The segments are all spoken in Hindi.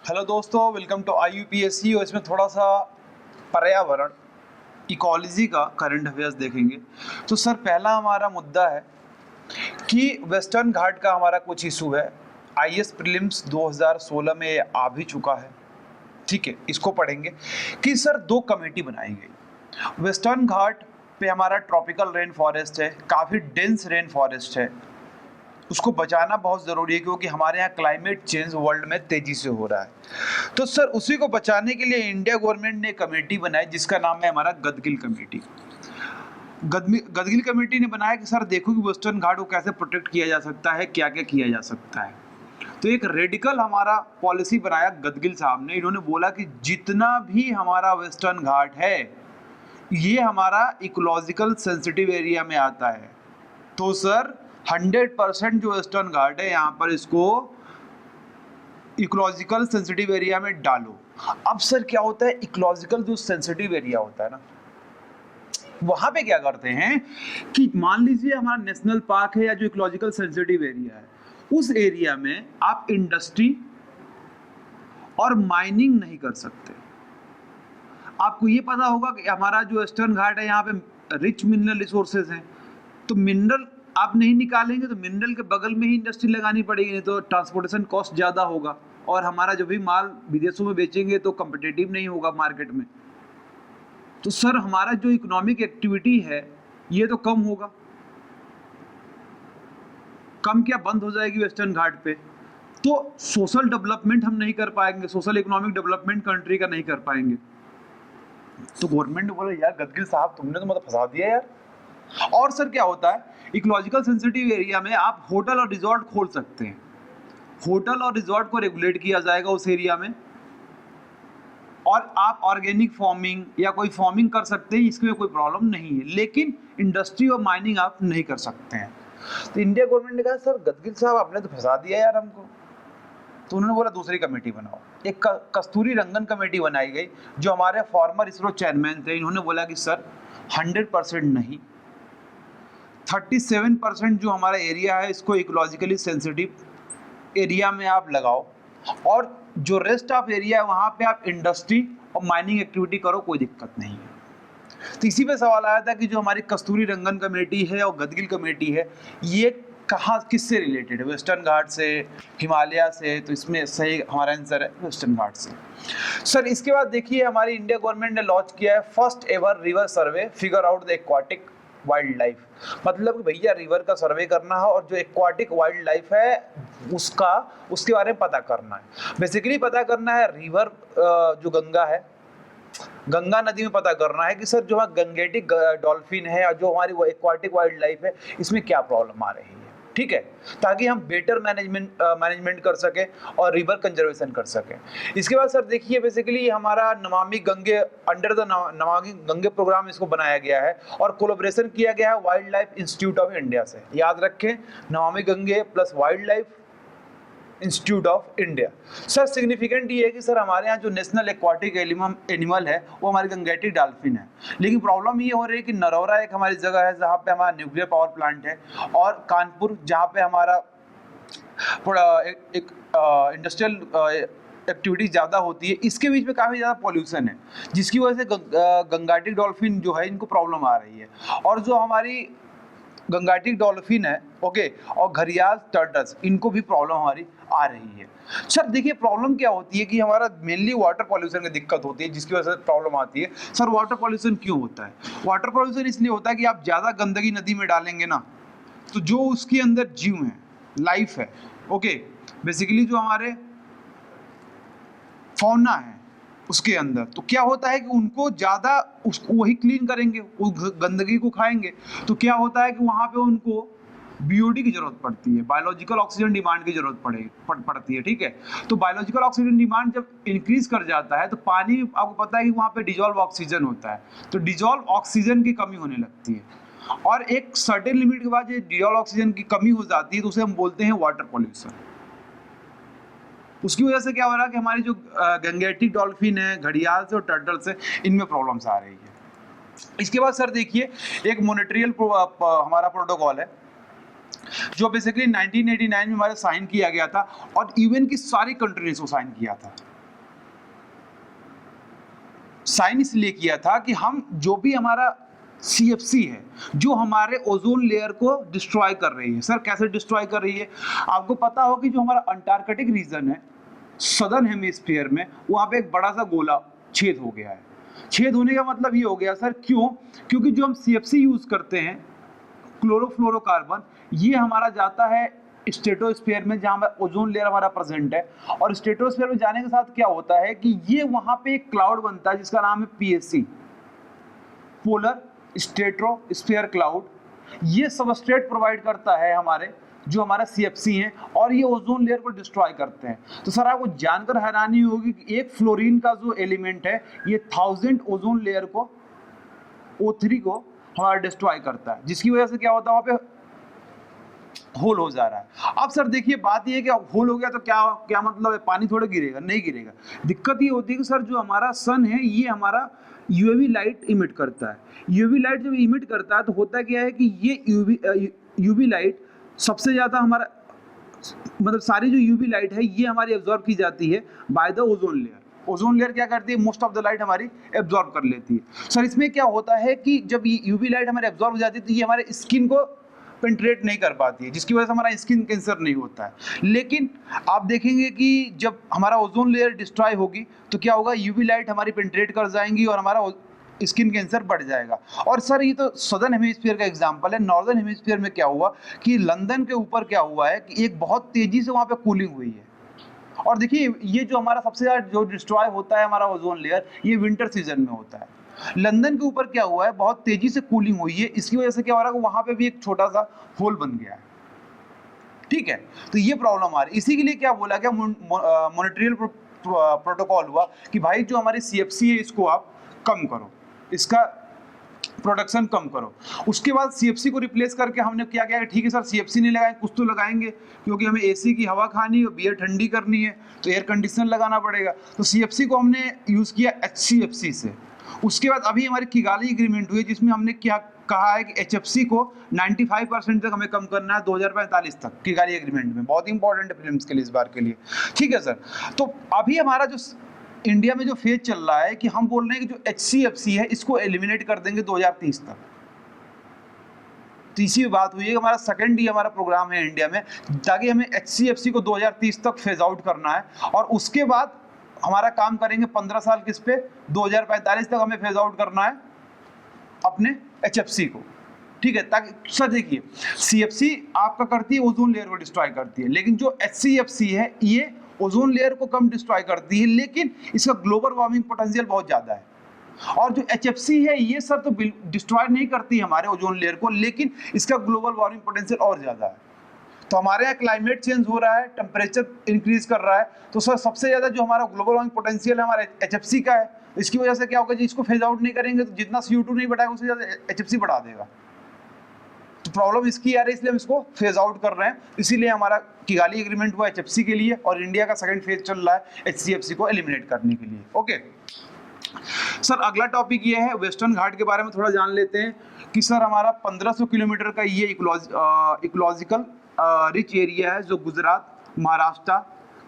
हेलो दोस्तों, वेलकम टू IUPSC। और इसमें थोड़ा सा पर्यावरण इकोलॉजी का करंट अफेयर्स देखेंगे। तो सर पहला हमारा मुद्दा है कि वेस्टर्न घाट का हमारा कुछ इशू है। IAS प्रीलिम्स 2016 में ये आ भी चुका है। ठीक है, इसको पढ़ेंगे कि सर दो कमेटी बनाई गई। वेस्टर्न घाट पे हमारा ट्रॉपिकल रेन फॉरेस्ट है, काफ़ी डेंस रेन फॉरेस्ट है, उसको बचाना बहुत ज़रूरी है क्योंकि हमारे यहाँ क्लाइमेट चेंज वर्ल्ड में तेज़ी से हो रहा है। तो सर उसी को बचाने के लिए इंडिया गवर्नमेंट ने कमेटी बनाई जिसका नाम है हमारा गदगिल कमेटी। गदगिल कमेटी ने बनाया कि सर देखो कि वेस्टर्न घाट को कैसे प्रोटेक्ट किया जा सकता है, क्या क्या किया जा सकता है। तो एक रेडिकल हमारा पॉलिसी बनाया गदगिल साहब ने। इन्होंने बोला कि जितना भी हमारा वेस्टर्न घाट है ये हमारा इकोलॉजिकल सेंसिटिव एरिया में आता है। तो सर 100% जो वेस्टर्न घाट है यहाँ पर इसको इकोलॉजिकल सेंसिटिव एरिया में डालो। अब सर क्या होता है, इकोलॉजिकल जो सेंसिटिव एरिया होता है ना, वहां पे क्या करते हैं कि मान लीजिए हमारा नेशनल पार्क है या जो इकोलॉजिकल सेंसिटिव एरिया है, उस एरिया में आप इंडस्ट्री और माइनिंग नहीं कर सकते। आपको ये पता होगा कि हमारा जो वेस्टर्न घाट है यहाँ पे रिच मिनरल रिसोर्सेज हैं, तो मिनरल आप नहीं निकालेंगे तो मिनरल के बगल में ही इंडस्ट्री लगानी पड़ेगी, नहीं तो ट्रांसपोर्टेशन कॉस्ट ज़्यादा होगा और हमारा जो भी माल विदेशों में बेचेंगे तो कंपिटेटिव नहीं होगा मार्केट में। तो सर हमारा जो इकोनॉमिक एक्टिविटी है ये तो कम होगा। कम क्या, बंद हो जाएगी वेस्टर्न घाट पे। तो सोशल डेवलपमेंट हम नहीं कर पाएंगे, सोशल इकोनॉमिक डेवलपमेंट कंट्री का नहीं कर पाएंगे। तो गवर्नमेंट ने बोला यार गदगिल साहब तुमने तो मतलब फंसा दिया यार। और सर क्या होता है, इकोलॉजिकल सेंसिटिव एरिया में आप होटल और रिजॉर्ट खोल सकते हैं। होटल और रिजॉर्ट को रेगुलेट किया जाएगा उस एरिया में, और आप ऑर्गेनिक फार्मिंग या कोई फार्मिंग कर सकते हैं, इसमें कोई प्रॉब्लम नहीं है। लेकिन इंडस्ट्री और माइनिंग आप नहीं कर सकते हैं। तो इंडिया गवर्नमेंट ने कहा सर गदगिल साहब आपने तो फंसा दिया यार हमको। तो उन्होंने बोला दूसरी कमेटी बनाओ। एक कस्तूरी रंगन कमेटी बनाई गई जो हमारे फॉर्मर इसरो चेयरमैन थे। इन्होंने बोला कि सर 100% नहीं, 37% जो हमारा एरिया है इसको इकोलॉजिकली सेंसिटिव एरिया में आप लगाओ, और जो रेस्ट ऑफ एरिया है वहाँ पे आप इंडस्ट्री और माइनिंग एक्टिविटी करो, कोई दिक्कत नहीं है। तो इसी पे सवाल आया था कि जो हमारी कस्तूरी रंगन कमेटी है और गदगिल कमेटी है ये कहाँ किससे रिलेटेड है, वेस्टर्न घाट से, हिमालय से? तो इसमें सही हमारा आंसर है वेस्टर्न घाट से। सर इसके बाद देखिए हमारी इंडिया गवर्नमेंट ने लॉन्च किया है first ever river survey figure out the aquatic wild life. मतलब कि भैया रिवर का सर्वे करना है और जो एक्वाटिक वाइल्ड लाइफ है उसके बारे में पता करना है। बेसिकली पता करना है रिवर जो गंगा है, गंगा नदी में पता करना है कि सर जो गंगेटिक डॉल्फिन है और जो हमारी वो एक्वाटिक वाइल्ड लाइफ है इसमें क्या प्रॉब्लम आ रही है। ठीक है, ताकि हम बेटर मैनेजमेंट कर सके और रिवर कंजर्वेशन कर सके। इसके बाद सर देखिए बेसिकली हमारा Namami Gange under the Namami Gange programme इसको बनाया गया है और कोलैबोरेशन किया गया है wild life institute of India से। याद रखें, Namami Gange plus wild life institute of India. Sir significant ये है कि सर हमारे यहाँ जो नेशनल एक्वाटिक एनिमल है वो हमारी गंगेटिक डॉल्फिन है। लेकिन प्रॉब्लम ये हो रही है कि नरौरा एक हमारी जगह है जहाँ पे हमारा न्यूक्लियर पावर प्लांट है, और कानपुर जहाँ पे हमारा थोड़ा एक इंडस्ट्रियल एक्टिविटीज ज़्यादा होती है, इसके बीच में काफ़ी ज़्यादा पॉल्यूशन है जिसकी वजह से गंगेटिक डॉल्फिन जो है इनको प्रॉब्लम आ रही है। और जो हमारी गंगेटिक डॉल्फिन है ओके, और घड़ियाल टर्टल्स, इनको भी प्रॉब्लम हमारी आ रही है। सर देखिए प्रॉब्लम क्या होती है कि हमारा मेनली वाटर पॉल्यूशन की दिक्कत होती है जिसकी वजह से प्रॉब्लम आती है। सर वाटर पॉल्यूशन क्यों होता है? वाटर पॉल्यूशन इसलिए होता है कि आप ज़्यादा गंदगी नदी में डालेंगे ना, तो जो उसके अंदर जीव हैं, लाइफ है ओके, बेसिकली जो हमारे फौना है उसके अंदर, तो क्या होता है कि उनको ज़्यादा उसको वही क्लीन करेंगे, उस गंदगी को खाएंगे, तो क्या होता है कि वहाँ पे उनको BOD की जरूरत पड़ती है, बायोलॉजिकल ऑक्सीजन डिमांड की जरूरत पड़ती है। ठीक है, तो बायोलॉजिकल ऑक्सीजन डिमांड जब इंक्रीज कर जाता है तो पानी में आपको पता है कि वहाँ पे डिजॉल्व ऑक्सीजन होता है, तो डिजॉल्व ऑक्सीजन की कमी होने लगती है, और एक सर्टेन लिमिट के बाद ये डिजॉल्व ऑक्सीजन की कमी हो जाती है तो उसे हम बोलते हैं वाटर पॉल्यूशन। उसकी वजह से क्या हो रहा है कि हमारी जो गंगेटिक डॉल्फिन है, घड़ियाल से और टर्टल से, इनमें प्रॉब्लम्स आ रही है। इसके बाद सर देखिए एक मॉनिट्रियल हमारा प्रोटोकॉल है जो बेसिकली 1989 में हमारे साइन किया गया था, और यूएन की सारी कंट्री ने इसको साइन किया था। साइन इसलिए किया था कि हम जो भी हमारा CFC है जो हमारे ओजोन लेयर को डिस्ट्रॉय कर रही है। सर कैसे डिस्ट्रॉय कर रही है? आपको पता हो कि जो हमारा अंटार्कटिक रीजन है सदर्न हेमिस्फीयर में, वहाँ पे एक बड़ा सा गोला छेद हो गया है। छेद होने का मतलब ये हो गया सर, क्यों? क्योंकि जो हम CFC यूज करते हैं क्लोरोफ्लोरोकार्बन, ये हमारा जाता है स्ट्रेटोस्फीयर में जहाँ पे ओजोन लेयर हमारा प्रेजेंट है। और स्ट्रेटोस्फीयर में जाने के साथ क्या होता है कि ये वहाँ पे एक क्लाउड बनता है जिसका नाम है PSC, पोलर स्ट्रेटोस्फीयर क्लाउड। ये सबस्ट्रेट प्रोवाइड करता है हमारे जो हमारा CFC हैं और ये ओजोन लेयर को डिस्ट्रॉय करते हैं। तो सर आपको जानकर हैरानी होगी कि एक फ्लोरीन का जो एलिमेंट है ये 1000 ओजोन लेयर को O3 को हमारा डिस्ट्रॉय करता है, जिसकी वजह से क्या होता है वहाँ पे होल हो जा रहा है। अब सर देखिए बात ये है कि होल हो गया तो क्या क्या मतलब है? पानी थोड़ा गिरेगा? नहीं गिरेगा। दिक्कत ये होती है कि सर जो हमारा सन है ये हमारा UV लाइट इमिट करता है। UV लाइट जब इमिट करता है तो होता क्या है कि ये UV लाइट सबसे ज़्यादा हमारा मतलब सारी जो UV लाइट है ये हमारी एब्जॉर्ब की जाती है by the ozone layer. Ozone layer क्या करती है? मोस्ट ऑफ द लाइट हमारी एब्जॉर्ब कर लेती है। सर इसमें क्या होता है कि जब ये UV लाइट हमारे एब्जॉर्ब हो जाती है तो ये हमारे स्किन को पेंट्रेट नहीं कर पाती है, जिसकी वजह से हमारा स्किन कैंसर नहीं होता है। लेकिन आप देखेंगे कि जब हमारा ओजोन लेयर डिस्ट्रॉय होगी तो क्या होगा? UV लाइट हमारी पेंट्रेट कर जाएंगी और हमारा स्किन कैंसर बढ़ जाएगा। और सर ये तो सदर्न हेमिस्फीयर का एग्जांपल है। नॉर्दर्न हेमिस्फीयर में क्या हुआ कि लंदन के ऊपर क्या हुआ है कि एक बहुत तेजी से वहाँ पे कूलिंग हुई है। और देखिए ये जो हमारा सबसे ज़्यादा जो डिस्ट्रॉय होता है हमारा ओजोन लेयर, ये विंटर सीजन में होता है। लंदन के ऊपर क्या हुआ है? बहुत तेजी से कूलिंग हुई है, इसकी वजह से क्या हो रहा है कि वहाँ पे भी एक छोटा सा होल बन गया है। ठीक है, तो ये प्रॉब्लम आ रही है। इसी के लिए क्या बोला गया? मॉनिट्रियल प्रोटोकॉल हुआ कि भाई जो हमारी CFC है इसको आप कम करो, इसका प्रोडक्शन कम करो। उसके बाद CFC को रिप्लेस करके हमने क्या किया? ठीक है सर CFC नहीं लगाएंगे, कुछ तो लगाएंगे, क्योंकि हमें AC की हवा खानी है, बियर ठंडी करनी है तो एयर कंडीशनर लगाना पड़ेगा। तो CFC को हमने यूज़ किया HCFC से। उसके बाद अभी हमारी किगाली एग्रीमेंट हुई जिसमें हमने क्या कहा है कि HFC को 95% तक हमें कम करना है 2045 तक, किगाली एग्रीमेंट में। बहुत इंपॉर्टेंट है फिल्म्स के लिए इस बार के लिए। ठीक है सर, तो अभी हमारा जो इंडिया में जो फेज चल रहा है कि हम बोल रहे हैं कि जो HCFC है इसको एलिमिनेट कर देंगे 2030 तक। तीसरी बात हुई है कि हमारा सेकेंड ये हमारा प्रोग्राम है इंडिया में, ताकि हमें HCFC को 2030 तक फेज आउट करना है और उसके बाद हमारा काम करेंगे 15 साल किस पे? 2045 तक हमें फेज आउट करना है अपने HFC को। ठीक है, ताकि सर देखिए CFC आपका करती है ओजोन लेयर को डिस्ट्रॉय करती है, लेकिन जो HCFC है ये ओजोन लेयर को कम डिस्ट्रॉय करती है, लेकिन इसका ग्लोबल वार्मिंग पोटेंशियल बहुत ज़्यादा है। और जो HFC है ये सर तो डिस्ट्रॉय नहीं करती हमारे ओजोन लेयर को, लेकिन इसका ग्लोबल वार्मिंग पोटेंशियल और ज़्यादा है। तो हमारे यहाँ क्लाइमेट चेंज हो रहा है, टेम्परेचर इंक्रीज कर रहा है, तो सर सबसे ज़्यादा जो हमारा ग्लोबल वार्मिंग पोटेंशियल है हमारा HFC का है। इसकी वजह से क्या होगा जी, इसको फेज आउट नहीं करेंगे तो जितना CO2 नहीं बढ़ाएगा उससे ज़्यादा HFC बढ़ा देगा। तो प्रॉब्लम इसकी आ रही है, इसलिए हम इसको फेज आउट कर रहे हैं। इसीलिए हमारा किगाली एग्रीमेंट हुआ HFC के लिए और इंडिया का सेकंड फेज चल रहा है HCFC को एलिमिनेट करने के लिए। ओके सर, अगला टॉपिक ये है वेस्टर्न घाट के बारे में थोड़ा जान लेते हैं कि सर हमारा 1500 किलोमीटर का ये इकोलॉजिकल रिच एरिया है जो गुजरात, महाराष्ट्र,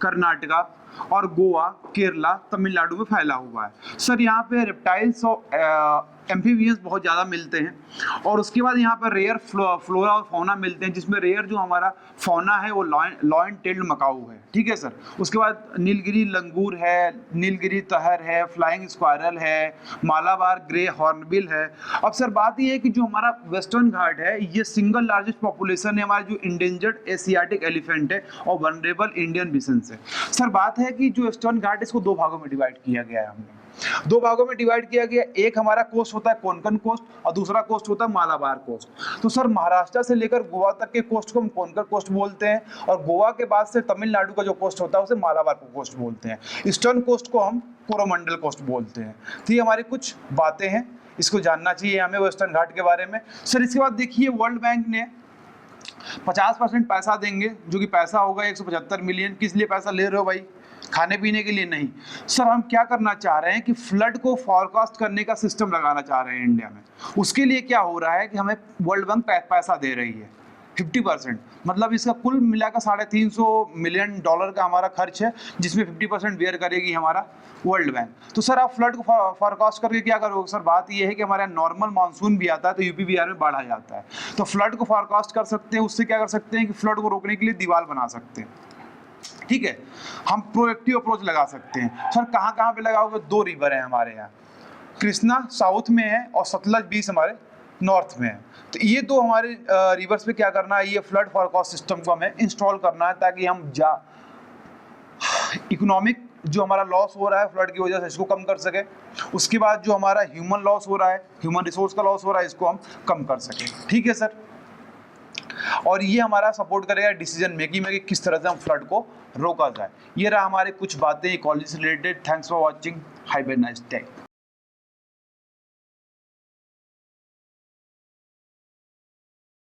कर्नाटका और गोवा, केरला, तमिलनाडु में फैला हुआ है। सर यहाँ पे रेप्टाइल्स और एम्फीबियंस बहुत ज़्यादा मिलते हैं और उसके बाद यहाँ पर रेयर फ्लोरा और फौना मिलते हैं, जिसमें रेयर जो हमारा फौना है वो लॉयन टेल्ड मकाऊ है। ठीक है सर, उसके बाद नीलगिरी लंगूर है, नीलगिरी तहर है, फ्लाइंग स्क्वायरल है, मालाबार ग्रे हॉर्नबिल है। अब सर बात ये है कि जो हमारा वेस्टर्न घाट है ये सिंगल लार्जेस्ट पॉपुलेशन है हमारा जो इंडेंजर्ड एशियाटिक एलिफेंट है और वनरेबल इंडियन बिसन्स है। सर बात है कि जो वेस्टर्न घाट इसको दो भागों में डिवाइड किया गया है, हमने दो भागों में डिवाइड किया गया। एक हमारा कोस्ट होता है कोंकण कोस्ट और दूसरा कोस्ट होता है मालाबार कोस्ट। तो सर महाराष्ट्र से लेकर गोवा तक के कोस्ट को हम कोंकण कोस्ट बोलते हैं और गोवा के बाद से तमिलनाडु का जो कोस्ट होता है उसे मालाबार कोस्ट बोलते हैं। ईस्टर्न कोस्ट को हम कोरोमंडल कोस्ट बोलते हैं। तो ये हमारी कुछ बातें हैं, इसको जानना चाहिए हमें वेस्टर्न घाट के बारे में। सर इसके बाद देखिए वर्ल्ड बैंक ने 50% पैसा देंगे, जो कि पैसा होगा 175 मिलियन। किस लिए पैसा ले रहे हो भाई? खाने पीने के लिए नहीं। सर हम क्या करना चाह रहे हैं कि फ्लड को फॉरकास्ट करने का सिस्टम लगाना चाह रहे हैं इंडिया में। उसके लिए क्या हो रहा है कि हमें वर्ल्ड बैंक पैसा दे रही है। 50%, मतलब इसका कुल मिलाकर $350 मिलियन का हमारा खर्च है, जिसमें 50% बेयर करेगी हमारा वर्ल्ड बैंक। तो सर आप फ्लड को फोरकास्ट करके क्या करोगे? सर बात ये है कि हमारे नॉर्मल मानसून भी आता है तो यूपी बिहार में बाढ़ आ जाता है, तो फ्लड को फोरकास्ट कर सकते हैं। उससे क्या कर सकते हैं कि फ्लड को रोकने के लिए दीवार बना सकते हैं, ठीक है। हम प्रोएक्टिव अप्रोच लगा सकते हैं। सर कहाँ कहाँ पे लगाओगे? 2 रिवर है हमारे यहाँ, कृष्णा साउथ में है और सतलज बीच हमारे नॉर्थ में है। तो ये 2 हमारे रिवर्स पे क्या करना है, ये फ्लड फोरकास्ट सिस्टम को हमें इंस्टॉल करना है, ताकि हम इकोनॉमिक जो हमारा लॉस हो रहा है फ्लड की वजह से इसको कम कर सके। उसके बाद जो हमारा ह्यूमन लॉस हो रहा है, ह्यूमन रिसोर्स का लॉस हो रहा है, इसको हम कम कर सके, ठीक है सर। और ये हमारा सपोर्ट करेगा डिसीजन मेकिंग में कि किस तरह से हम फ्लड को रोका जाए। ये रहा हमारे कुछ बातें इकोलॉजी से related. Thanks for watching, have a nice day.